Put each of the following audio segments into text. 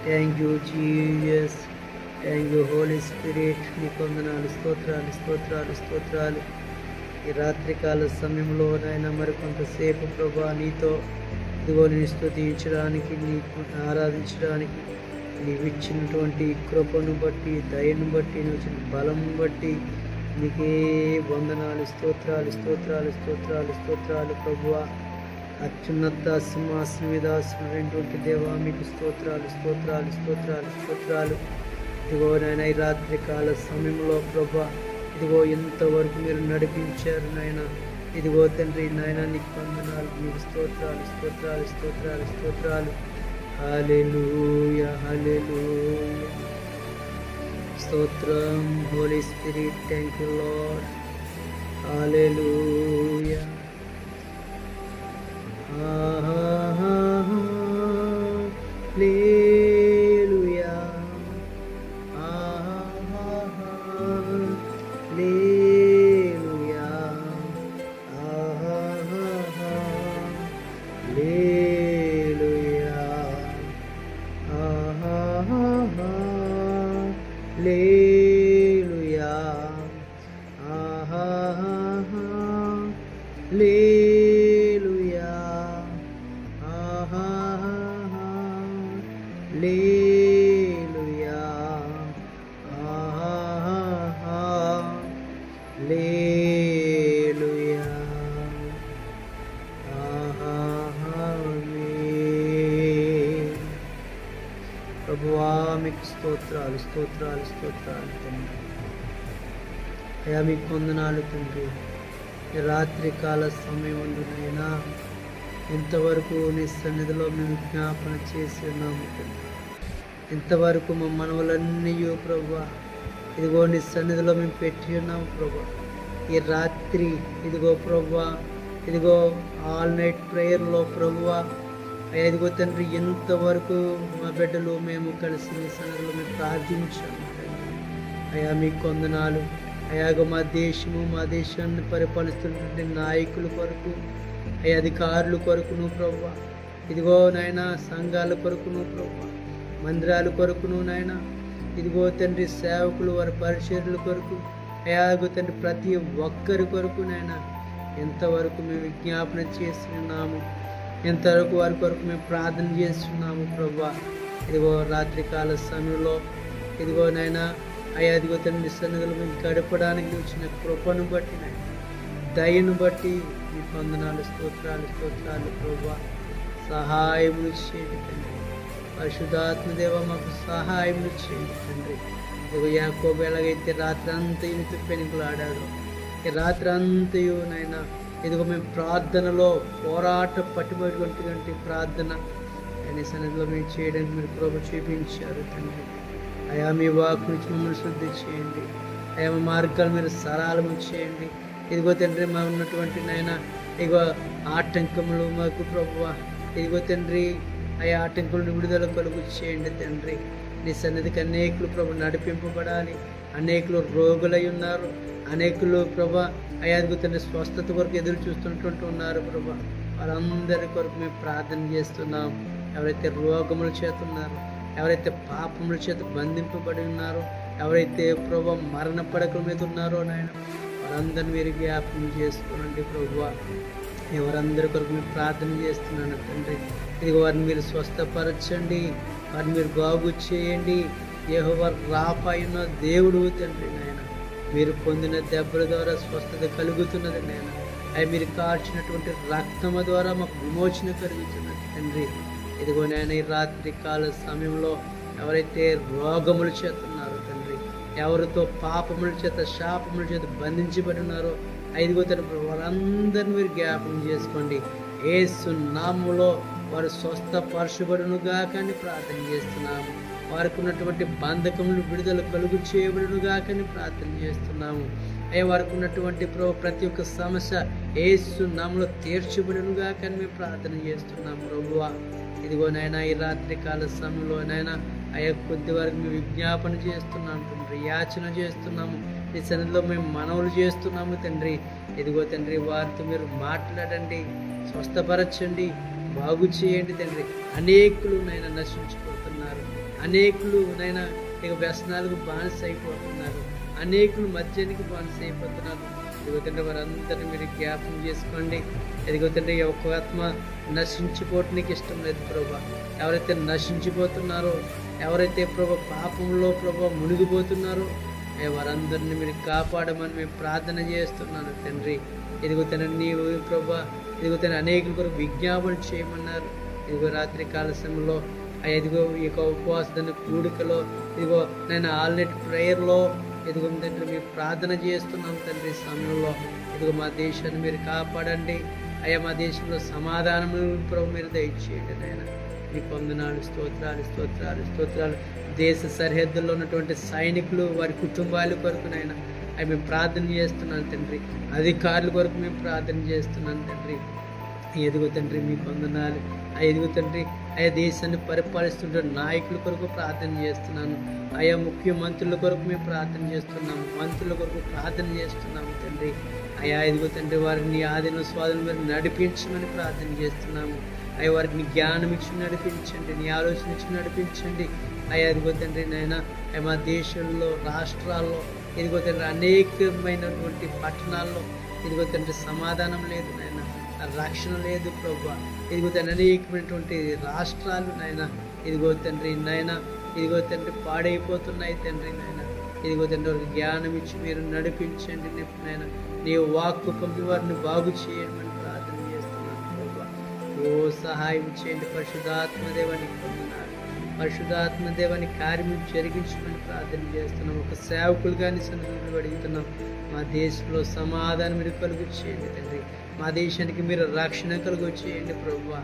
Thank you Jesus, thank you Holi Spirit. నీకు వందనాలు, స్తోత్రాలు స్తోత్రాలు స్తోత్రాలు. ఈ రాత్రికాల సమయంలో నాయన మరికొంతసేపు ప్రభా నీతో ఇదిగో నేను స్తుతించడానికి, నీకు ఆరాధించడానికి నీవిచ్చినటువంటి కృపను బట్టి, దయను బట్టి, నువ్వు ఇచ్చిన బలం బట్టి నీకే వందనాలు, స్తోత్రాలు స్తోత్రాలు స్తోత్రాలు స్తోత్రాలు ప్రభువా. అత్యున్నత సింహాసనం మీద ఆసీనుడైనటువంటి దేవా మీకు స్తోత్రాలు స్తోత్రాలు స్తోత్రాలు స్తోత్రాలు. ఇదిగో నాయన ఈ రాత్రి కాల సమయంలో ప్రభా ఇదిగో ఎంతవరకు మీరు నడిపించారు నాయన. ఇదిగో తండ్రి నాయన నీకు వందనాలు, నీకు స్తోత్రాలు స్తోత్రాలు స్తోత్రాలు స్తోత్రాలు. Hallelujah hallelujah. స్తోత్రం holy spirit, thank you lord. Hallelujah. Hallelujah hallelujah hallelujah hallelujah hallelujah hallelujah hallelujah. ప్రభువా మీకు స్తోత్రాలు స్తోత్రాలు స్తోత్రాలు తండ్రి. అయ్యా మీకు వందనాలు తండ్రి. ఈ రాత్రి కాల సమయం ఉండునైనా ఇంతవరకు నీ సన్నిధిలో మేము జ్ఞాపన చేసి ఉన్నాము తండ్రి. ఇంతవరకు మా మనవులన్నీ ప్రభువా ఇదిగో నీ సన్నిధిలో మేము పెట్టి ఉన్నాము ప్రభువా. ఈ రాత్రి ఇదిగో ప్రభువా ఇదిగో ఆల్ నైట్ ప్రేయర్లో ప్రభువా అయ్యా ఇదిగో తండ్రి ఎంతవరకు మా బిడ్డలు మేము కలిసి నీ సన్నిధిలో మేము ప్రార్థించాము అయ్యా మీకు వందనాలు. అయ్యాగో మా దేశాన్ని పరిపాలిస్తున్నటువంటి నాయకుల కొరకు, అయ్యా అధికారుల కొరకును ప్రభువా ఇదిగో నాయన సంఘాల కొరకును ప్రభువా, మందిరాల కొరకును నాయన ఇదిగో తండ్రి సేవకులు వారి పరిచర్యల కొరకు, అయ్యాగో తండ్రి ప్రతి ఒక్కరి కొరకు నాయన ఎంతవరకు మేము విజ్ఞాపన చేస్తున్నాము, ఎంతవరకు వారి కొరకు మేము ప్రార్థన చేస్తున్నాము ప్రభువా. ఇదిగో రాత్రికాల సమయంలో ఇదిగో నాయన అయ్యా ఇదిగో తండ్రి సన్నిధిలో మేము గడపడానికి వచ్చిన కృపను బట్టి నాయన దయను బట్టి మీకు వందనాలు స్తోత్రాలు స్తోత్రాలు ప్రభువా. సహాయములు చేయండి తండ్రి. పరిశుద్ధాత్మదేవ మాకు సహాయములు చేయండి తండ్రి. ఇదిగో యాకోబు ఎలాగైతే రాత్రి అంతా ఇంటి పెనుగులాడాడు, ఈ రాత్రి అంతయు నాయన ఇదిగో మేము ప్రార్థనలో పోరాట పట్టుబడినటువంటి ప్రార్థన ఆయన సన్నిధిలో మేము చేయడానికి మీరు కృప చూపించారు తండ్రి. అయా మీ వాక్ నుంచి మమ్మల్ని శుద్ధి చేయండి, అయా మా మార్గాలు మీరు సరళము చేయండి. ఇదిగో తండ్రి మా ఉన్నటువంటి నాయన ఇదిగో ఆటంకములు మాకు ప్రభువా ఇదిగో తండ్రి అయా ఆటంకులను విడుదల కలుగు చేయండి తండ్రి. నీ సన్నిధికి అనేకులు ప్రభు నడిపింపబడాలి. అనేకులు రోగులై ఉన్నారు, అనేకులు ప్రభా అయా ఇదిగో తండ్రి స్వస్థత కొరకు ఎదురు చూస్తుంటూ ఉన్నారు ప్రభా. వారందరి కొరకు మేము ప్రార్థన చేస్తున్నాం. ఎవరైతే రోగముల చేత ఉన్నారో, ఎవరైతే పాపముల చేత బంధింపబడి ఉన్నారో, ఎవరైతే ప్రభా మరణ పడకల మీద ఉన్నారో నాయన వారందరిని మీరు జ్ఞాపకం చేసుకోనండి ప్రభువా. ఎవరందరి కొరకు మీరు ప్రార్థన చేస్తున్నాను తండ్రి. ఇదిగో వారిని మీరు స్వస్థపరచండి, వారిని మీరు బాగు చేయండి. యెహోవా రాఫా అయిన దేవుడు తండ్రి నాయన మీరు పొందిన దెబ్బల ద్వారా స్వస్థత కలుగుతున్నది నాయన. అవి మీరు కార్చినటువంటి రక్తము ద్వారా మాకు విమోచన కలుగుతున్నది తండ్రి. ఇదిగో నాయన ఈ రాత్రి కాల సమయంలో ఎవరైతే రోగముల చేత ఉన్నారో తండ్రి, ఎవరితో పాపముల చేత శాపముల చేత బంధించబడి ఉన్నారో ఐదుగో తండ్రి వారందరిని మీరు జ్ఞాపకం చేసుకోండి. యేసు నామములో వారు స్వస్థపరచబడునుగా కానీ ప్రార్థన చేస్తున్నాము. వారికి ఉన్నటువంటి బంధకములు విడుదల కలుగు చేయబడునుగా కానీ ప్రార్థన చేస్తున్నాము. అయ్యా వారికి ఉన్నటువంటి ప్రతి ఒక్క సమస్య యేసు నామములో తీర్చబడునుగా కానీ మేము ప్రార్థన చేస్తున్నాము ప్రభువా. ఇదిగో నాయన ఈ రాత్రి కాల సమయంలో నాయన అయ్యా కొద్ది వరకు మేము విజ్ఞాపన చేస్తున్నాము తండ్రి, యాచన చేస్తున్నాము. ఈ సన్నిధిలో మేము మనవులు చేస్తున్నాము తండ్రి. ఇదిగో తండ్రి వారితో మీరు మాట్లాడండి, స్వస్థపరచండి, బాగు చేయండి తండ్రి. అనేకులు నాయన నశించిపోతున్నారు, అనేకులు నైనా ఇక వ్యసనాలకు బానిస అయిపోతున్నారు, అనేకులు మద్యానికి బానిస అయిపోతున్నారు. ఇదిగో తండ్రి వారందరినీ మీరు జ్ఞాపకం చేసుకోండి. ఇదిగో తండ్రి ఒక్క ఆత్మ నశించిపోవటానికి ఇష్టం లేదు ప్రభా. ఎవరైతే నశించిపోతున్నారో, ఎవరైతే ప్రభా పాపంలో ప్రభా మునిగిపోతున్నారో వారందరినీ మీరు కాపాడమని మేము ప్రార్థన చేస్తున్నాను తండ్రి. ఇదిగో తండ్రి నీవు ప్రభా, ఇదిగో తండ్రి అనేకుల కొరకు విజ్ఞాపన చేయమన్నారు. ఇదిగో రాత్రి కాల సమయంలో ఇదిగో ఈ యొక్క ఉపవాస కూడికలో, ఇదిగో నేను ఆల్నెట్ ప్రేయర్లో ఇదిగో తండ్రి మీరు ప్రార్థన చేస్తున్నాం తండ్రి. సమయంలో ఇదిగో మా దేశాన్ని మీరు కాపాడండి అయ్యా, మా దేశంలో సమాధానం ప్రభు మీరు దయచేయండి నాయన. మీ వందనాలు, స్తోత్రాలు స్తోత్రాలు స్తోత్రాలు. దేశ సరిహద్దుల్లో ఉన్నటువంటి సైనికులు వారి కుటుంబాల కొరకు నాయన అవి మేము ప్రార్థన చేస్తున్నాను తండ్రి. అధికారుల కొరకు మేము ప్రార్థన చేస్తున్నాను తండ్రి. ఎదుగు తండ్రి మీకు వందనాలు. ఎదుగు తండ్రి ఆయా దేశాన్ని పరిపాలిస్తుంటే నాయకుల కొరకు ప్రార్థన చేస్తున్నాను. ఆయా ముఖ్యమంత్రుల కొరకు మేము ప్రార్థన చేస్తున్నాము, మంత్రుల కొరకు ప్రార్థన చేస్తున్నాము తండ్రి. అయా ఎదుగు తండ్రి వారిని ఆదిన స్వాధీనం మీరు నడిపించమని ప్రార్థన చేస్తున్నాము. అయ్యా వారికి నీ జ్ఞానం ఇచ్చి నడిపించండి, నీ ఆలోచన ఇచ్చి నడిపించండి. అయ్యా ఎదుగు తండ్రి నాయన మా దేశంలో రాష్ట్రాల్లో ఇదిగో తండ్రి అనేకమైనటువంటి పట్టణాల్లో ఇదిగో తండ్రి సమాధానం లేదు నాయన, రక్షణ లేదు ప్రభు. ఇదిగో తండ్రి అనేకమైనటువంటి రాష్ట్రాలు నాయన ఇదిగో తండ్రి నాయన ఇదిగో తండ్రి పాడైపోతున్నాయి తండ్రి నాయన. ఇదిగో తండ్రి వారికి జ్ఞానం ఇచ్చి మీరు నడిపించండి నాయన. నీ వాక్కు పంపి వారిని బాగు చేయమని ప్రార్థన చేస్తున్నాను ప్రభు. ఓ సహాయం చేయండి పరిశుద్ధాత్మదేవానికి పొందినారు. పరిశుద్ధాత్మదేవాన్ని కార్యం జరిగించమని ప్రార్థన చేస్తున్నాం. ఒక సేవకులు కానీ సందర్భంలో అడుగుతున్నాం. మా దేశంలో సమాధానం మీరు కలుగు చేయండి తండ్రి. మా దేశానికి మీరు రక్షణ కలుగు చేయండి ప్రభువా.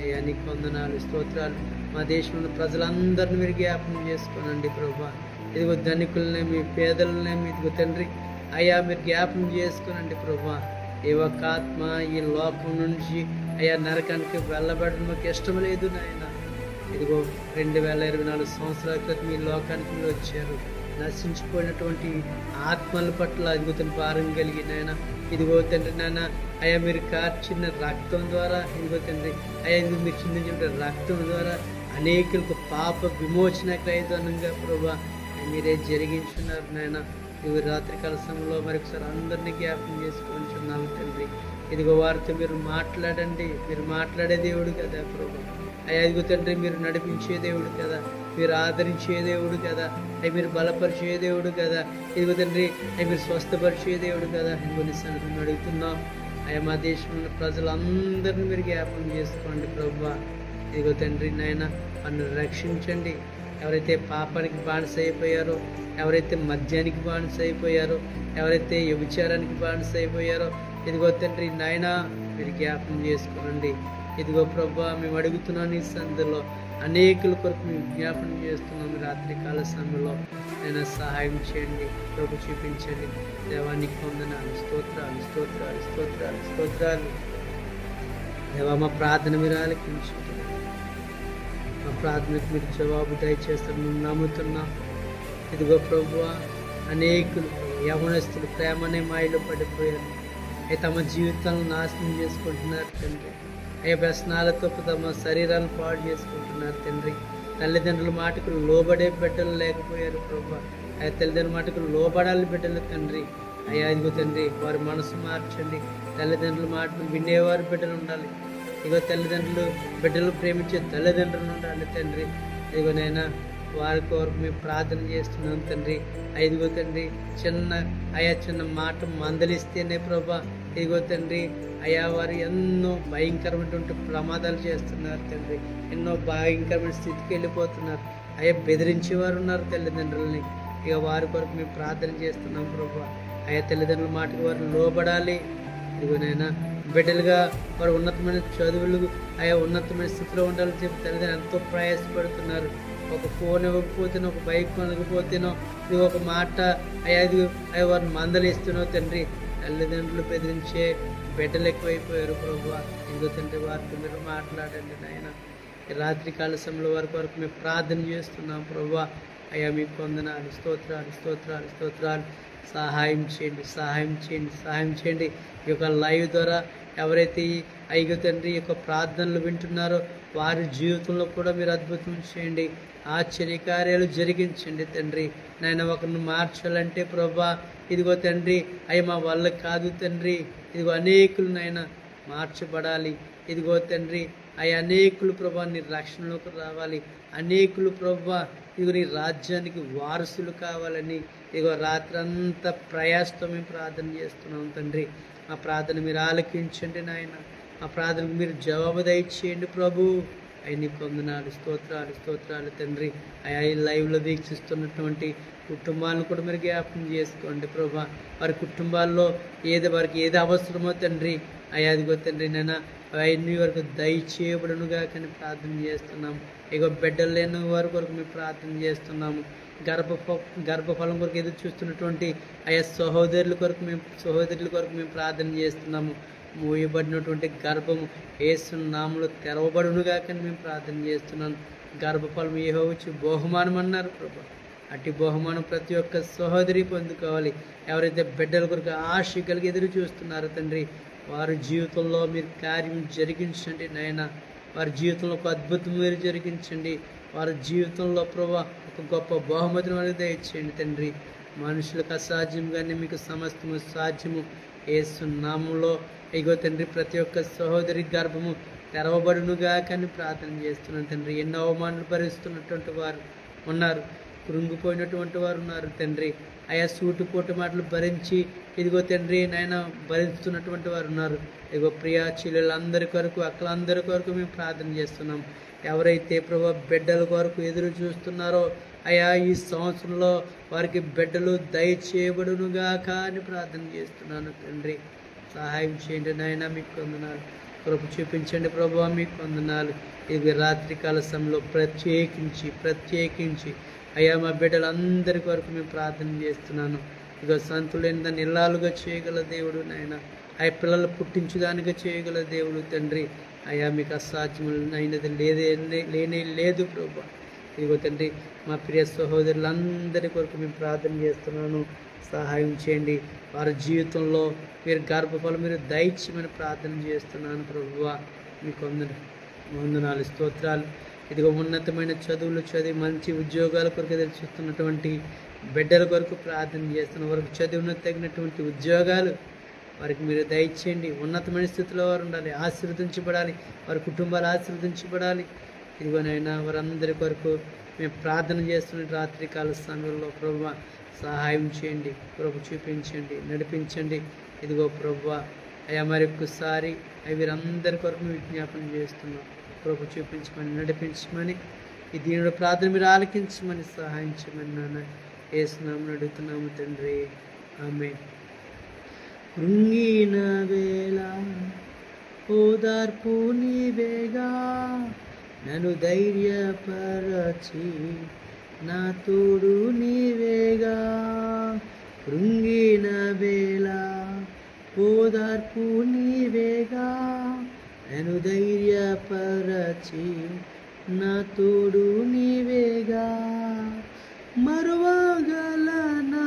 అయ్యా నీకు వందనాలు, స్తోత్రాలు. మా దేశంలో ప్రజలందరినీ మీరు జ్ఞాపకం చేసుకోనండి ప్రభువా. ఇదిగో ధనికులనేమి పేదలనేమి ఇదిగో తండ్రి అయ్యా మీరు జ్ఞాపకం చేసుకోనండి ప్రభువా. ఏ ఒక్క ఆత్మ ఈ లోకం నుంచి అయ్యా నరకానికి వెళ్ళబడడం మాకు ఇష్టం లేదు నాయన. ఇదిగో 2024 సంవత్సరాల క్రితం ఈ లోకానికి మీరు వచ్చారు. నశించిపోయినటువంటి ఆత్మల పట్ల అద్భుతం భారం కలిగిన ఆయన ఇదిగో తండ్రి నాన్న అయ్యా మీరు కార్చిన రక్తం ద్వారా ఇదిగో తండ్రి అయ్యా ఇదిగో మీరు చిందించిన రక్తం ద్వారా అనేకులకు పాప విమోచన క్రయధనంగా ప్రభా మీరే జరిగించున్నారు నాయన. ఇవి రాత్రికాల సమయంలో మరొకసారి అందరినీ జ్ఞాపకం చేసుకుంటున్నాము తండ్రి. ఇదిగో వారితో మీరు మాట్లాడండి. మీరు మాట్లాడే దేవుడు కదా ప్రభు. అయ్యా ఇదిగో తండ్రి మీరు నడిపించే దేవుడు కదా, మీరు ఆదరించే దేవుడు కదా, అవి మీరు బలపరిచే దేవుడు కదా, ఇదిగో తండ్రి అవి మీరు స్వస్థపరిచే దేవుడు కదా. ఇదిగో సంగతిని అడుగుతున్నాం. అయ్యా మా దేశంలో ప్రజలందరినీ మీరు జ్ఞాపకం చేసుకోండి ప్రభు. ఇదిగో తండ్రి నాయన నన్ను రక్షించండి. ఎవరైతే పాపానికి బానిస అయిపోయారో, ఎవరైతే మద్యానికి బానిస అయిపోయారో, ఎవరైతే వ్యభిచారానికి బానిస అయిపోయారో ఇదిగో తండ్రి నాయన మీరు జ్ఞాపకం చేసుకోనండి. ఇదిగో ప్రభా మేము అడుగుతున్నాను ఈ సందులో అనేకుల కొరకు మేము జ్ఞాపకం చేస్తున్నాము. రాత్రి కాల సమయంలో నేను సహాయం చేయండి ప్రభు, చూపించండి. దేవానికి వందనాలు, స్తోత్రాలు స్తోత్రాలు స్తోత్రాలు స్తోత్రాలు. దేవా మా ప్రార్థన మీరు ఆలకించండి. మా ప్రార్థనకు మీరు జవాబు దయచేస్తారు మేము నమ్ముతున్నాం. ఇదిగో ప్రభువా అనేకులు యవనస్తులు ప్రేమనే మాయలో పడిపోయారు. అవి తమ జీవితాలను నాశనం చేసుకుంటున్నారు తండ్రి. అయ్యా వ్యసనాలతో తమ శరీరాలను పాడు చేసుకుంటున్నారు తండ్రి. తల్లిదండ్రుల మాటకు లోబడే బిడ్డలు లేకపోయారు ప్రభా. అయ్యా తల్లిదండ్రుల మాటకు లోబడాలి బిడ్డలు తండ్రి. అయ్యా ఇదిగో తండ్రి వారి మనసు మార్చండి. తల్లిదండ్రుల మాటలు వినేవారు బిడ్డలు ఉండాలి. ఇదిగో తల్లిదండ్రులు బిడ్డలు ప్రేమించే తల్లిదండ్రులు ఉండాలి తండ్రి. ఇదిగో నైనా వారి కొరకు మేము ప్రార్థన చేస్తున్నాం తండ్రి. ఇదిగో తండ్రి చిన్న మాట మందలిస్తేనే ప్రభా ఇదిగో తండ్రి అయ్యా వారు ఎన్నో భయంకరమైనటువంటి ప్రమాదాలు చేస్తున్నారు తండ్రి. ఎన్నో భయంకరమైన స్థితికి వెళ్ళిపోతున్నారు. అయ్యా బెదిరించేవారు ఉన్నారు తల్లిదండ్రులని. ఇక వారి కొరకు మేము ప్రార్థన చేస్తున్నాం ప్రభా. అయ్యా తల్లిదండ్రుల మాటకు వారు లోబడాలి. ఇదిగోనైనా బిడ్డలుగా వారు ఉన్నతమైన చదువులు అయ్యా ఉన్నతమైన స్థితిలో ఉండాలని చెప్పి తల్లిదండ్రులు ఎంతో ప్రయాసపడుతున్నారు. ఒక ఫోన్ ఇవ్వకపోతేనో, ఒక బైక్ కొనకపోతేనో, ఇది ఒక మాట అయ్యా వారిని మందలిస్తున్నావు తండ్రి. తల్లిదండ్రులు బెదిరించే బిడ్డలు ఎక్కువైపోయారు ప్రభు. ఇదిగో తండ్రి వారితో మీరు మాట్లాడండి నాయన. రాత్రి కాల సమయంలో వరకు మేము ప్రార్థన చేస్తున్నాం ప్రభు. అయ్యా మీకు వందనాలు, స్తోత్రాలు స్తోత్రాలు స్తోత్రాలు. సహాయం చేయండి, సహాయం చేయండి, సహాయం చేయండి. ఈ యొక్క లైవ్ ద్వారా ఎవరైతే అయ్యో తండ్రి ఈ యొక్క ప్రార్థనలు వింటున్నారో వారి జీవితంలో కూడా మీరు అద్భుతం చేయండి, ఆశ్చర్యకార్యాలు జరిగించండి తండ్రి. నాయన ఒకరిని మార్చాలంటే ప్రభా ఇదిగో తండ్రి అయ్యి మా వల్ల కాదు తండ్రి. ఇదిగో అనేకులు నాయన మార్చబడాలి. ఇదిగో తండ్రి అయ్యి అనేకులు ప్రభా నీ రక్షణలోకి రావాలి. అనేకులు ప్రభా ఇదిగో నీ రాజ్యానికి వారసులు కావాలని ఇదిగో రాత్రంతా ప్రయాసతో మేము ప్రార్థన చేస్తున్నాం తండ్రి. మా ప్రార్థన మీరు ఆలకించండి నాయన. మా ప్రార్థనకు మీరు జవాబు దయచేయండి ప్రభు. అయ్యి పొందనాలు, స్తోత్రాలు స్తోత్రాలు తండ్రి. అయ్యా ఈ లైవ్లో వీక్షిస్తున్నటువంటి కుటుంబాలను కూడా మీరు జ్ఞాపకం చేసుకోండి ప్రభా. వారి కుటుంబాల్లో వారికి ఏది అవసరమో తండ్రి అయ్యా అదిగో తండ్రి నేను అవన్నీ వరకు దయచేయబడునుగా కానీ ప్రార్థన చేస్తున్నాము. ఇగో బిడ్డలు లేని వారి కొరకు మేము ప్రార్థన చేస్తున్నాము. గర్భఫలం కొరకు ఎదురు చూస్తున్నటువంటి అయ్యా సహోదరుల కొరకు మేము ప్రార్థన చేస్తున్నాము. మూయబడినటువంటి గర్భము యేసు నామములో తెరవబడునుగా కానీ మేము ప్రార్థన చేస్తున్నాను. గర్భఫలం యెహోవా బహుమానం అన్నారు ప్రభా. అట్టి బహుమానం ప్రతి ఒక్క సహోదరి పొందుకోవాలి. ఎవరైతే బిడ్డల కొరకు ఆశ కలిగి ఎదురు చూస్తున్నారో తండ్రి వారి జీవితంలో మీరు కార్యం జరిగించండి నాయన. వారి జీవితంలో ఒక అద్భుతం మీరు జరిగించండి. వారి జీవితంలో ప్రభా ఒక గొప్ప బహుమతిని వారికి దయచేయండి తండ్రి. మనుషులకు అసాధ్యం కానీ మీకు సమస్తము సాధ్యము. యేసు నామములో ఇగో తండ్రి ప్రతి ఒక్క సహోదరి గర్భము తెరవబడునుగా కానీ ప్రార్థన చేస్తున్నాను తండ్రి. ఎన్నో అవమానాలు భరిస్తున్నటువంటి వారు ఉన్నారు, కృంగిపోయినటువంటి వారు ఉన్నారు తండ్రి. అయా సూటుపోటు మాటలు భరించి ఇదిగో తండ్రి నాయన భరిస్తున్నటువంటి వారు ఉన్నారు. ఇదిగో ప్రియా చెల్లెలందరి కొరకు అక్కలందరి కొరకు మేము ప్రార్థన చేస్తున్నాం. ఎవరైతే ప్రభు బిడ్డల కొరకు ఎదురు చూస్తున్నారో అయా ఈ సంవత్సరంలో వారికి బిడ్డలు దయచేయబడునుగా కానీ ప్రార్థన చేస్తున్నాను తండ్రి. సహాయం చేయండి నాయన. మీకు వందనాలు. కృప చూపించండి ప్రభు. మీకు వందనాలు. ఇది రాత్రికాల సమయంలో ప్రత్యేకించి అయ్యా మా బిడ్డలందరి కొరకు మేము ప్రార్థన చేస్తున్నాను. ఇక సంతులైన దాన్ని ఇల్లాలుగా చేయగల దేవుడు నాయన. ఆ పిల్లలు పుట్టించుదానిగా చేయగల దేవుడు తండ్రి. అయ్యా మీకు అసాధ్యమైనది లేనే లేదు ప్రభు. ఇదిగో తండ్రి మా ప్రియ సహోదరులందరి కొరకు మేము ప్రార్థన చేస్తున్నాను. సహాయం చేయండి. వారి జీవితంలో మీరు గర్భఫలం మీరు దయచేయమని ప్రార్థన చేస్తున్నాను ప్రభువా. మీకు వందనాలు స్తోత్రాలు. ఇదిగో ఉన్నతమైన చదువులు చదివి మంచి ఉద్యోగాల కొరకు ఎదురు చూస్తున్నటువంటి బిడ్డల కొరకు ప్రార్థన చేస్తున్న వారికి చదువును తగినటువంటి ఉద్యోగాలు వారికి మీరు దయచేయండి. ఉన్నతమైన స్థితిలో వారు ఉండాలి, ఆశీర్వదించబడాలి, వారి కుటుంబాలు ఆశీర్వదించబడాలి. ఇదిగోనైనా వారందరి కొరకు మేము ప్రార్థన చేస్తున్న రాత్రికాల సమయంలో ప్రభువా సహాయం చేయండి, ప్రభు చూపించండి, నడిపించండి. ఇదిగో ప్రభువా అయ్యా మరొకసారి వీరందరి కొరకు మేము విజ్ఞాపన చేస్తున్నాం. ప్రభు చూపించమని, నడిపించమని, ఈ దీనుడు ప్రార్థన మీరు ఆలకించమని సహాయం చేయమని నాన్న యేసు నామమున అడుగుతున్నాము తండ్రి. ఆమేన్. కృంగిన వేళ ఓదార్పు నీవేగా, నన్ను ధైర్యపరచి నా తోడు నీవేగా. కృంగిన వేళ ఓదార్పు నీవేగా, నన్ను ధైర్యపరచి నా తోడు నీవేగా. మరువగలనా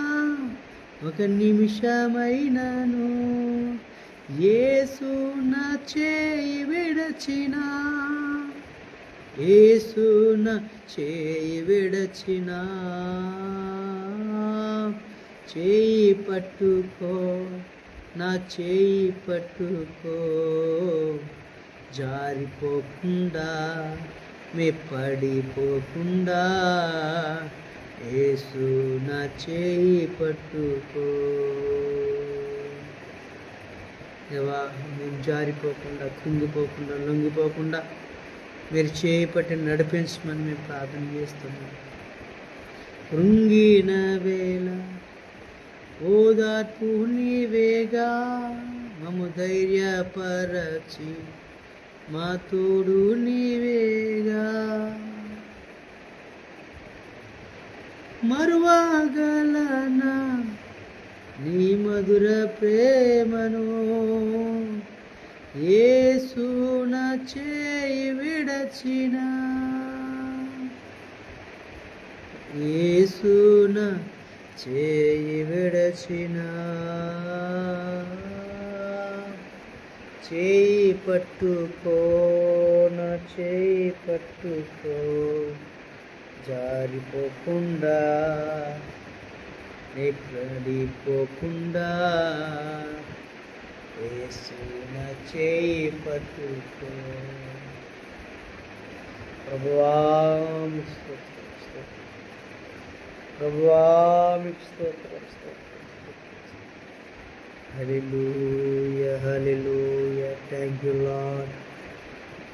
ఒక నిమిషమైనను యేసు నా చేయి విడచినా, యేసు నా చేయి విడచినా. చేయి పట్టుకో, నా చేయి పట్టుకో, జారిపోకుండా మే పడిపోకుండా యేసు నా చేయి పట్టుకో. దేవా మేము జారిపోకుండా, కుంగిపోకుండా, లొంగిపోకుండా మీరు చేయి పట్టి నడిపించమని మేము ప్రార్థన చేస్తున్నాం. కృంగిన వేళ ఓదార్పు నీవేగా, మమ్ము ధైర్యపరచి మా తోడు నీవేగా. మరువగలనా నీ మధుర ప్రేమను, యేసు నా చేయి విడచినా, యేసు నా చేయి విడచినా. చేయి పట్టుకో, నా చేయి పట్టుకో, జారిపోకుండా నే పడిపోకుండా, యేసు నా చేయి పట్టుకో. ప్రభువా మీకు స్తోత్రం, స్తోత్రం. ప్రభువా మీకు స్తోత్రం, స్తోత్రం. Hallelujah, hallelujah. Thank you lord,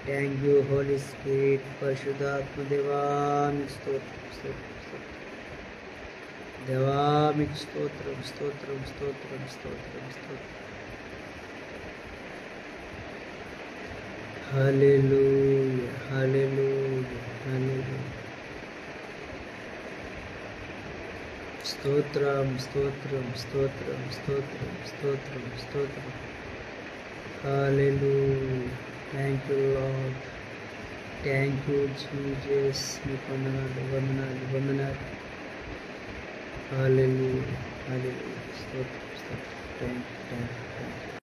thank you Holi spirit. పరిశుద్ధాత్మ దేవా మీకు స్తోత్రం, స్తోత్రం, స్తోత్రం. దేవా మీకు స్తోత్రం, స్తోత్రం, స్తోత్రం, స్తోత్రం, స్తోత్రం. Hallelujah, hallelujah, hallelujah. స్తోత్రం, స్తోత్రం, స్తోత్రం, స్తోత్రం, స్తోత్రం, స్తోత్రం. Hallelujah. Thank you lord, thank you Jesus. మీకు వందనాలు, వందనాలు, వందనాలు. Hallelujah, hallelujah. స్తోత్రం, స్తోత్రం. Thank you, thank you.